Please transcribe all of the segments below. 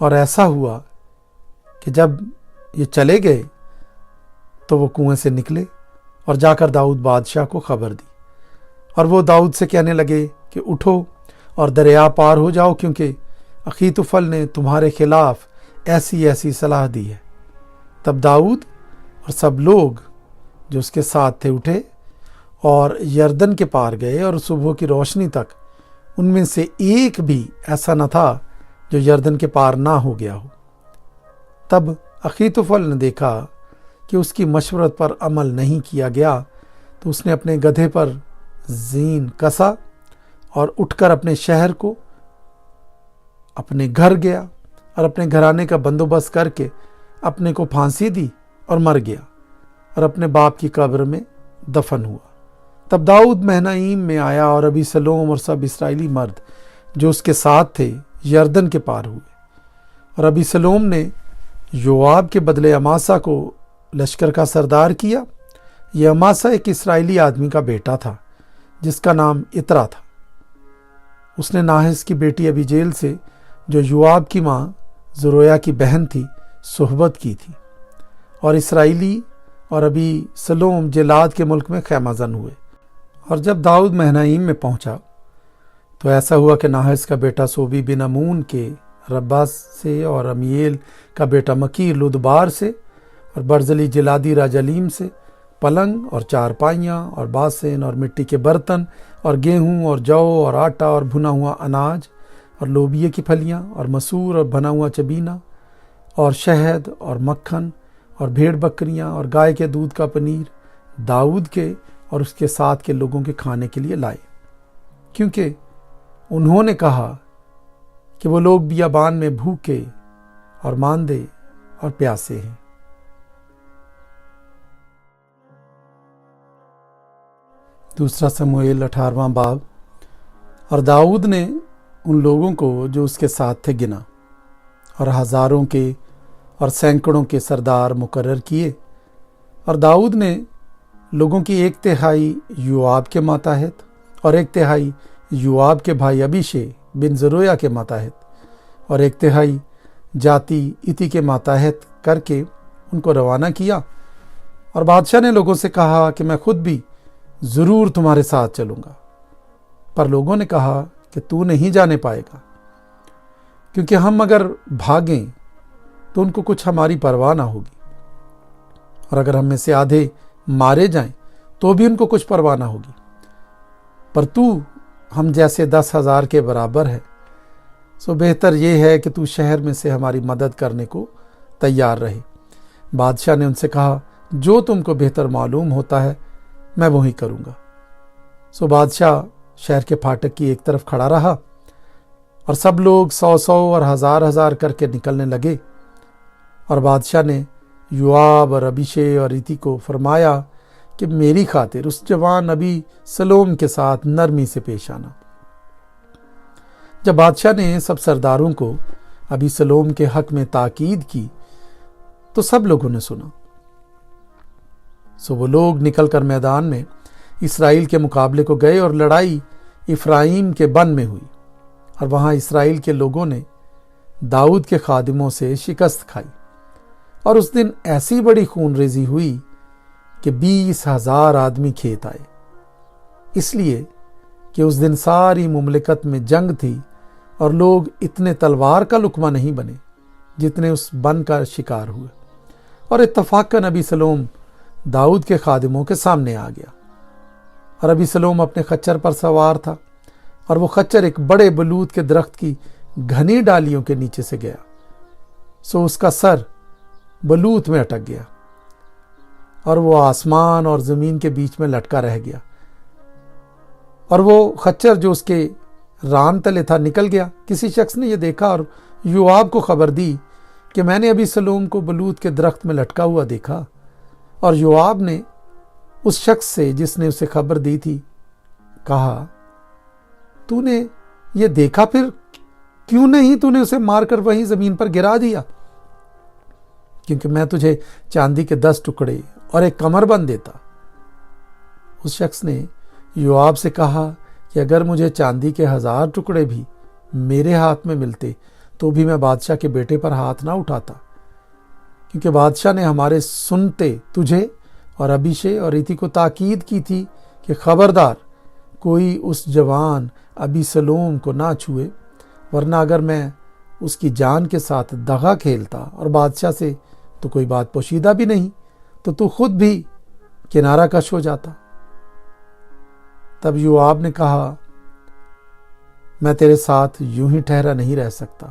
اور ایسا ہوا کہ جب یہ چلے گئے تو وہ کنویں سے نکلے اور جا کر داؤد بادشاہ کو خبر دی، اور وہ داؤد سے کہنے لگے کہ اٹھو اور دریا پار ہو جاؤ، کیونکہ اخیتوفل نے تمہارے خلاف ایسی ایسی صلاح دی ہے۔ تب داؤد اور سب لوگ جو اس کے ساتھ تھے اٹھے اور یردن کے پار گئے، اور صبح کی روشنی تک ان میں سے ایک بھی ایسا نہ تھا جو یردن کے پار نہ ہو گیا ہو۔ تب اخیتوفل نے دیکھا کہ اس کی مشورت پر عمل نہیں کیا گیا، تو اس نے اپنے گدھے پر زین کسا اور اٹھ کر اپنے شہر کو اپنے گھر گیا اور اپنے گھرانے کا بندوبست کر کے اپنے کو پھانسی دی اور مر گیا اور اپنے باپ کی قبر میں دفن ہوا۔ تب داؤد مہنائیم میں آیا اور ابیسلوم اور سب اسرائیلی مرد جو اس کے ساتھ تھے یردن کے پار ہوئے، اور ابیسلوم نے یوآب کے بدلے اماسا کو لشکر کا سردار کیا۔ یہ اماسا ایک اسرائیلی آدمی کا بیٹا تھا جس کا نام اترا تھا۔ اس نے ناحس کی بیٹی ابیجیل سے، جو یوآب کی ماں زرویا کی بہن تھی، صحبت کی تھی، اور اسرائیلی اور ابیسلوم جلاد کے ملک میں خیمہ زن ہوئے۔ اور جب داؤد مہنائیم میں پہنچا تو ایسا ہوا کہ ناحس کا بیٹا سوبی بن امون کے ربا سے، اور امیل کا بیٹا مکیر لودبار سے، اور برزلی جلادی راجلیم سے پلنگ اور چارپائیاں اور باسن اور مٹی کے برتن اور گیہوں اور جو اور آٹا اور بھنا ہوا اناج اور لوبیے کی پھلیاں اور مسور اور بنا ہوا چبینہ اور شہد اور مکھن اور بھیڑ بکریاں اور گائے کے دودھ کا پنیر داؤد کے اور اس کے ساتھ کے لوگوں کے کھانے کے لیے لائے، کیونکہ انہوں نے کہا کہ وہ لوگ بیابان میں بھوکے اور ماندے اور پیاسے ہیں۔ دوسرا سموئیل 18واں باب۔ اور داؤد نے ان لوگوں کو جو اس کے ساتھ تھے گنا، اور ہزاروں کے اور سینکڑوں کے سردار مقرر کیے، اور داؤد نے لوگوں کی 1/3 یوآب کے ماتحت اور 1/3 یوآب کے بھائی ابیشے بن زرویا کے ماتحت اور 1/3 جاتی اتی کے ماتحت کر کے ان کو روانہ کیا۔ اور بادشاہ نے لوگوں سے کہا کہ میں خود بھی ضرور تمہارے ساتھ چلوں گا، پر لوگوں نے کہا کہ تو نہیں جانے پائے گا، کیونکہ ہم اگر بھاگیں تو ان کو کچھ ہماری پرواہ نہ ہوگی، اور اگر ہم میں سے آدھے مارے جائیں تو بھی ان کو کچھ پرواہ نہ ہوگی، پر تو ہم جیسے 10,000 کے برابر ہے، سو بہتر یہ ہے کہ تو شہر میں سے ہماری مدد کرنے کو تیار رہے۔ بادشاہ نے ان سے کہا جو تم کو بہتر معلوم ہوتا ہے میں وہی کروں گا۔ سو بادشاہ شہر کے پھاٹک کی ایک طرف کھڑا رہا، اور سب لوگ 100 اور 1000 کر کے نکلنے لگے۔ اور بادشاہ نے یوآب اور ابیشے اور ایتی کو فرمایا کہ میری خاطر اس جوان ابیسلوم کے ساتھ نرمی سے پیش آنا۔ جب بادشاہ نے سب سرداروں کو ابیسلوم کے حق میں تاکید کی تو سب لوگوں نے سنا۔ سو وہ لوگ نکل کر میدان میں اسرائیل کے مقابلے کو گئے، اور لڑائی افرائیم کے بن میں ہوئی، اور وہاں اسرائیل کے لوگوں نے داؤد کے خادموں سے شکست کھائی، اور اس دن ایسی بڑی خون ریزی ہوئی کہ 20,000 آدمی کھیت آئے، اس لیے کہ اس دن ساری مملکت میں جنگ تھی، اور لوگ اتنے تلوار کا لقمہ نہیں بنے جتنے اس بن کا شکار ہوئے۔ اور اتفاقاً ابیسلوم داؤد کے خادموں کے سامنے آ گیا، اور ابیسلوم اپنے خچر پر سوار تھا، اور وہ خچر ایک بڑے بلوت کے درخت کی گھنی ڈالیوں کے نیچے سے گیا، سو اس کا سر بلوت میں اٹک گیا، اور وہ آسمان اور زمین کے بیچ میں لٹکا رہ گیا، اور وہ خچر جو اس کے ران تلے تھا نکل گیا۔ کسی شخص نے یہ دیکھا اور یوآب کو خبر دی کہ میں نے ابیسلوم کو بلوت کے درخت میں لٹکا ہوا دیکھا، اور یوآب نے اس شخص سے جس نے اسے خبر دی تھی کہا تو نے یہ دیکھا، پھر کیوں نہیں تو نے اسے مار کر وہیں زمین پر گرا دیا، کیونکہ میں تجھے چاندی کے 10 ٹکڑے اور ایک کمر بند دیتا۔ اس شخص نے یوآب سے کہا کہ اگر مجھے چاندی کے 1000 ٹکڑے بھی میرے ہاتھ میں ملتے تو بھی میں بادشاہ کے بیٹے پر ہاتھ نہ اٹھاتا، کیونکہ بادشاہ نے ہمارے سنتے تجھے اور ابیشے اور ایتی کو تاکید کی تھی کہ خبردار کوئی اس جوان ابی سلوم کو نہ چھوئے، ورنہ اگر میں اس کی جان کے ساتھ دغا کھیلتا اور بادشاہ سے تو کوئی بات پوشیدہ بھی نہیں، تو خود بھی کنارہ کش ہو جاتا۔ تب یوآب نے کہا، میں تیرے ساتھ یوں ہی ٹھہرا نہیں رہ سکتا۔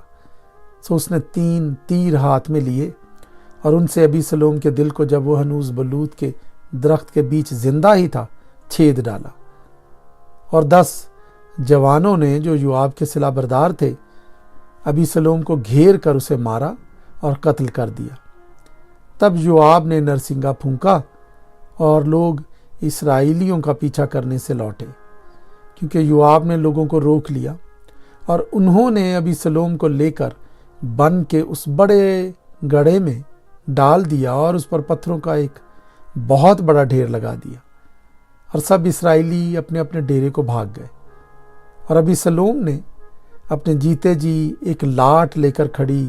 سو اس نے 3 تیر ہاتھ میں لیے اور ان سے ابی سلوم کے دل کو، جب وہ ہنوز بلوت کے درخت کے بیچ زندہ ہی تھا، چھید ڈالا، اور 10 جوانوں نے جو یوآب کے سلاح بردار تھے ابی سلوم کو گھیر کر اسے مارا اور قتل کر دیا۔ تب یوآب نے نرسنگا پھونکا اور لوگ اسرائیلیوں کا پیچھا کرنے سے لوٹے، کیونکہ یوآب نے لوگوں کو روک لیا، اور انہوں نے ابی سلوم کو لے کر بن کے اس بڑے گڑھے میں ڈال دیا اور اس پر پتھروں کا ایک بہت بڑا ڈھیر لگا دیا، اور سب اسرائیلی اپنے اپنے ڈیرے کو بھاگ گئے۔ اور ابی سلوم نے اپنے جیتے جی ایک لاٹ لے کر کھڑی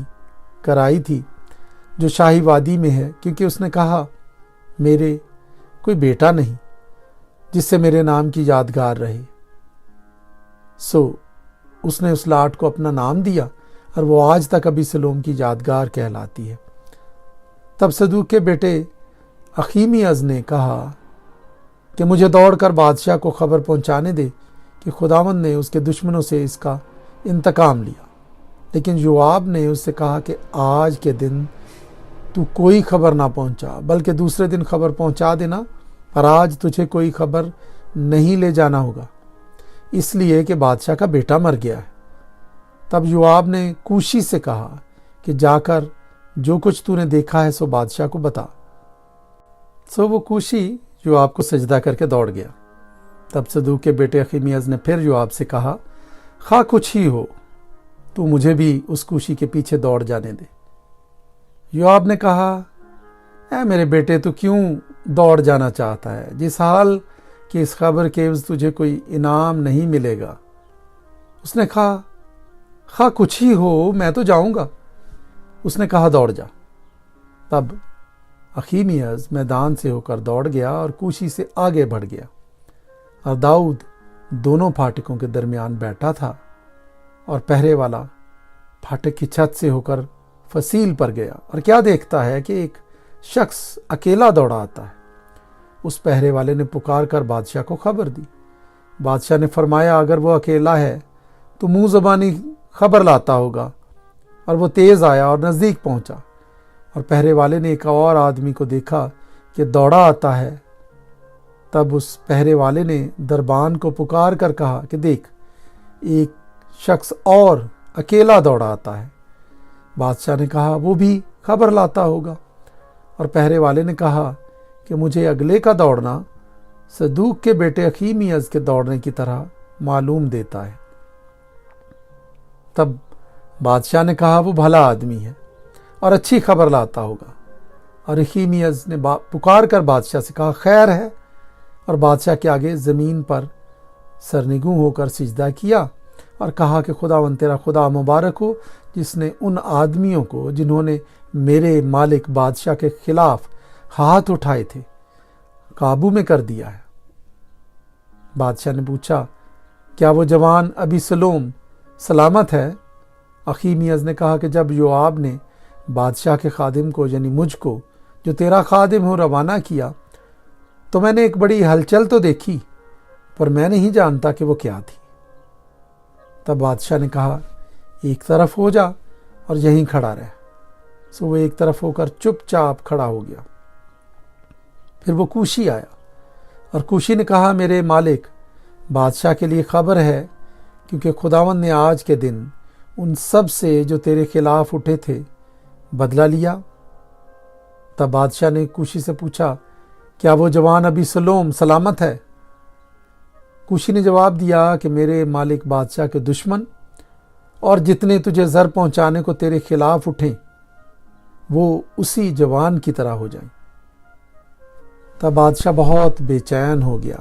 کرائی تھی جو شاہی وادی میں ہے، کیونکہ اس نے کہا، میرے کوئی بیٹا نہیں جس سے میرے نام کی یادگار رہے۔ سو اس نے اس لاٹ کو اپنا نام دیا اور وہ آج تک ابی سلوم کی یادگار کہلاتی ہے۔ تب صدوق کے بیٹے اخیمیاز نے کہا کہ مجھے دوڑ کر بادشاہ کو خبر پہنچانے دے کہ خداوند نے اس کے دشمنوں سے اس کا انتقام لیا۔ لیکن یوآب نے اس سے کہا کہ آج کے دن تو کوئی خبر نہ پہنچا، بلکہ دوسرے دن خبر پہنچا دینا، پر آج تجھے کوئی خبر نہیں لے جانا ہوگا، اس لیے کہ بادشاہ کا بیٹا مر گیا ہے۔ تب یوآب نے کوشی سے کہا کہ جا کر جو کچھ تو نے دیکھا ہے سو بادشاہ کو بتا۔ سو وہ کوشی یوآب کو سجدہ کر کے دوڑ گیا۔ تب صدوق کے بیٹے اخیمیاز نے پھر یوآب سے کہا، خواہ کچھ ہی ہو تو مجھے بھی اس کوشی کے پیچھے دوڑ جانے دے۔ یوآب نے کہا، اے میرے بیٹے، تو کیوں دوڑ جانا چاہتا ہے، جس حال کہ اس خبر کے عوض تجھے کوئی انعام نہیں ملے گا؟ اس نے کہا، خواہ کچھ ہی ہو میں تو جاؤں گا۔ اس نے کہا، دوڑ جا۔ تب اخیمیاز میدان سے ہو کر دوڑ گیا اور کوشی سے آگے بڑھ گیا، اور داؤد دونوں پھاٹکوں کے درمیان بیٹھا تھا، اور پہرے والا پھاٹک کی چھت سے ہو کر فصیل پر گیا، اور کیا دیکھتا ہے کہ ایک شخص اکیلا دوڑا آتا ہے۔ اس پہرے والے نے پکار کر بادشاہ کو خبر دی۔ بادشاہ نے فرمایا، اگر وہ اکیلا ہے تو منہ زبانی خبر لاتا ہوگا، اور وہ تیز آیا اور نزدیک پہنچا، اور پہرے والے نے ایک اور آدمی کو دیکھا کہ دوڑا آتا ہے۔ تب اس پہرے والے نے دربان کو پکار کر کہا کہ دیکھ، ایک شخص اور اکیلا دوڑا آتا ہے۔ بادشاہ نے کہا، وہ بھی خبر لاتا ہوگا، اور پہرے والے نے کہا کہ مجھے اگلے کا دوڑنا صدوق کے بیٹے اخیمیاز کے دوڑنے کی طرح معلوم دیتا ہے۔ تب بادشاہ نے کہا، وہ بھلا آدمی ہے اور اچھی خبر لاتا ہوگا۔ اور اخیمیاز نے پکار کر بادشاہ سے کہا، خیر ہے، اور بادشاہ کے آگے زمین پر سرنگوں ہو کر سجدہ کیا اور کہا کہ خداوند تیرا خدا مبارک ہو، جس نے ان آدمیوں کو جنہوں نے میرے مالک بادشاہ کے خلاف ہاتھ اٹھائے تھے قابو میں کر دیا ہے۔ بادشاہ نے پوچھا، کیا وہ جوان ابی سلوم سلامت ہے؟ اخیمیاز نے کہا کہ جب یوآب نے بادشاہ کے خادم کو، یعنی مجھ کو جو تیرا خادم ہو، روانہ کیا تو میں نے ایک بڑی ہلچل تو دیکھی، پر میں نہیں جانتا کہ وہ کیا تھی۔ تب بادشاہ نے کہا، ایک طرف ہو جا اور یہیں کھڑا رہ۔ سو وہ ایک طرف ہو کر چپ چاپ کھڑا ہو گیا۔ پھر وہ کوشی آیا، اور کوشی نے کہا، میرے مالک بادشاہ کے لیے خبر ہے، کیونکہ خداوند نے آج کے دن ان سب سے جو تیرے خلاف اٹھے تھے بدلہ لیا۔ تب بادشاہ نے کوشی سے پوچھا، کیا وہ جوان ابی سلوم سلامت ہے؟ کوشی نے جواب دیا کہ میرے مالک بادشاہ کے دشمن اور جتنے تجھے زر پہنچانے کو تیرے خلاف اٹھیں وہ اسی جوان کی طرح ہو جائیں۔ تب بادشاہ بہت بے چین ہو گیا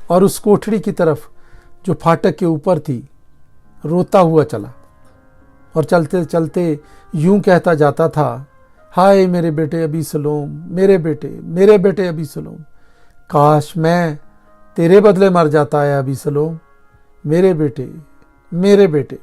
اور اس کوٹھڑی کی طرف جو پھاٹک کے اوپر تھی روتا ہوا چلا، اور چلتے چلتے یوں کہتا جاتا تھا، ہائے میرے بیٹے ابی سلوم، میرے بیٹے ابی سلوم، کاش میں تیرے بدلے مر جاتا ہے ابی سلوم، میرے بیٹے۔